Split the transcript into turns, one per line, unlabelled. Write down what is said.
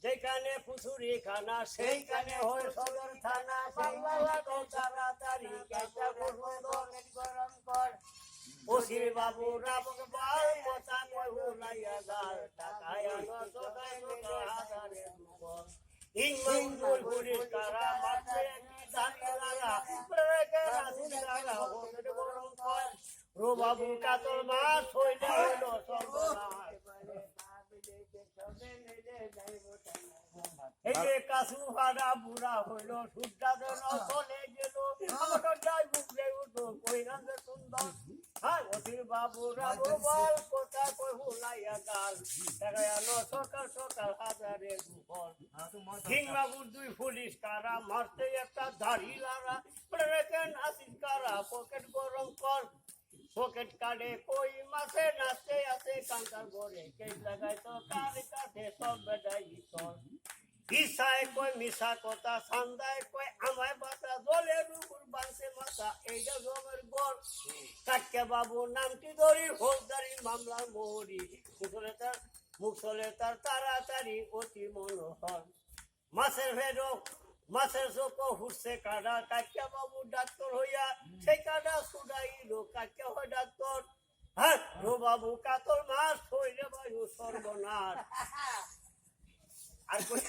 যেখানে ফুসুরি খানা সেইখানে হয় সদর থানা তাড়াতাড়ি গরম কর ওসির বাবু রাবক বাল কথা কই হুলাইয়া গাল টাকায় আনো সদাই হাজারে দুপর ইংমান দুই পুলিশ কারা মারছে কি জানি লাগা প্রেকে রাসি লাগা ওসির গরম কর রো বাবু কাতল মাছ হইলে হইল সর্বনাশ এই যে কাসু হারা বুড়া হইল সূর্যাদন চলে গেল আমার যাই বুঝলে উঠো কই রান্ধে সুন্দর হ্যাঁ অসির বাবু রাবু বল কোথা কই হুলাইয়া গাল টাকায়ানো সকাল সকাল হাজারে দুপুর কিং বাবুর দুই পুলিশ কারা মারতে একটা ধাড়ি লারা প্রেকেন আসিস কারা পকেট গরম কর পকেট কাটে কই মাসে নাচতে আছে কান্তার ঘরে কে লাগাই তো কার কাছে সব বেড়াই তোর ইসায় কই মিশা কথা সান্দায় কই আমায় বাতা জলে রুগুর বাঁধছে মাথা এইটা জমের গড় কাটকে বাবু নামটি ধরি ফৌজদারি মামলার মোহরি মুখলে তার তাড়াতাড়ি অতি মনোহর মাছের ভেড়ক মাছের চোখ হুসছে কাটা কাটকে বাবু ডাক্তার হইয়া সেই কাটা সুডাইল কাটকে হয় ডাক্তার হ্যাঁ রো বাবু কাতল মাছ হইলে বায়ু সর্বনাশ আর কই